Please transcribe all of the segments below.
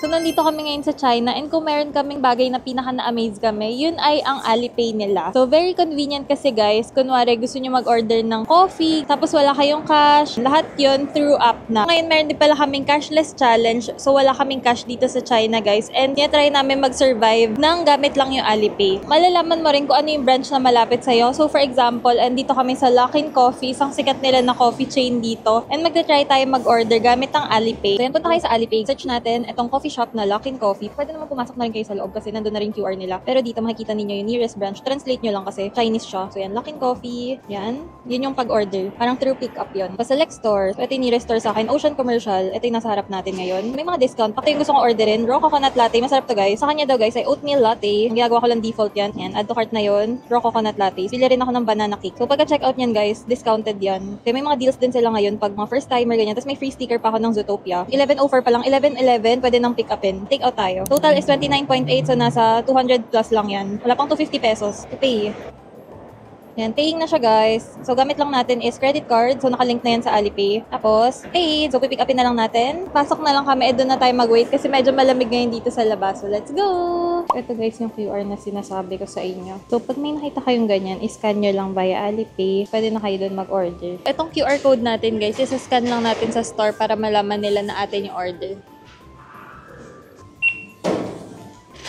So, nandito kami ngayon sa China and kung meron kaming bagay na pinaka na-amaze kami, yun ay ang Alipay nila. So, very convenient kasi guys. Kunwari, gusto nyo mag-order ng coffee, tapos wala kayong cash, lahat yun through app na. Ngayon, meron din pala kaming cashless challenge. So, wala kaming cash dito sa China guys. And try namin mag-survive nang gamit lang yung Alipay. Malalaman mo rin kung ano yung branch na malapit sa'yo. So, for example, andito kami sa Luckin Coffee, isang sikat nila na coffee chain dito. And magta-try tayo mag-order gamit ang Alipay. So, yan, punta kayo sa Alipay. Search natin itong coffee shop na Luckin Coffee. Pwede naman pumasok na rin kayo sa loob kasi nandun na rin QR nila. Pero dito makikita ninyo yung nearest branch. Translate nyo lang kasi Chinese siya. So, yan, Luckin Coffee. Yan. Yun yung pag-order. Parang through pick-up yun. Pa select store. So, ito yung nearest store sa akin. Ocean Commercial. Ito yung nasa harap natin ngayon. May mga discount. Ito yung gusto kong orderin. Raw coconut latte. Masarap to guys. Sa kanya daw guys ay oatmeal latte. Ang ginagawa ko lang default yan. Yan. Add to cart na yun. Raw coconut latte. Pili rin ako ng banana cake. So, pagka-check out niyan guys, discounted yan. Kaya may mga deals din sila ngayon pag mga first timer ganyan. Tapos may free sticker pa ako ng Zootopia. 11.04 pa lang. 11.11 pwede nang pick upin. Take out tayo. Total is 29.8 so nasa 200 plus lang yan. Wala pang 250 pesos to pay. Yan, paying na siya guys. So, gamit lang natin is credit card. So, nakalink na yan sa Alipay. Tapos, paid. So, pipick upin na lang natin. Pasok na lang kami. Doon na tayo mag-wait kasi medyo malamig ngayon dito sa labas. So, let's go! Ito guys yung QR na sinasabi ko sa inyo. So, pag may nakita kayong ganyan, iscan nyo lang via Alipay. Pwede na kayo doon mag-order. Itong QR code natin guys, isa-scan lang natin sa store para malaman nila na atin yung order.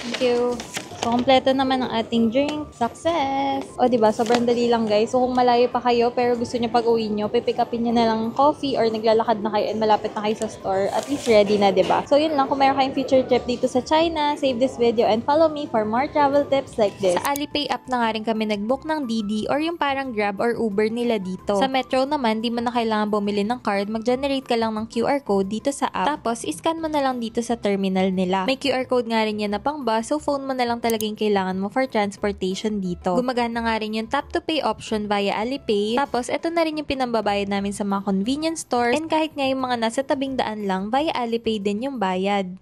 Thank you. So, kompleto naman ang ating drink. Success! O, diba? Sobrang dali lang, guys. So, kung malayo pa kayo, pero gusto nyo pag-uwi nyo, pipick upin nyo na lang coffee or naglalakad na kayo and malapit na kayo sa store. At least ready na, diba? So, yun lang. Kung mayroon kayong future trip dito sa China, save this video and follow me for more travel tips like this. Sa Alipay app na nga rin kami nag-book ng Didi or yung parang Grab or Uber nila dito. Sa Metro naman, di mo na kailangan bumili ng card. Mag-generate ka lang ng QR code dito sa app. Tapos, iscan mo na lang dito sa terminal nila. May QR code nga rin yan na pang bus, so phone mo na lang talagang kailangan mo for transportation dito. Gumagana nga rin yung tap to pay option via Alipay. Tapos, ito na rin yung pinambabayad namin sa mga convenience stores. And kahit nga yung mga nasa tabing daan lang, via Alipay din yung bayad.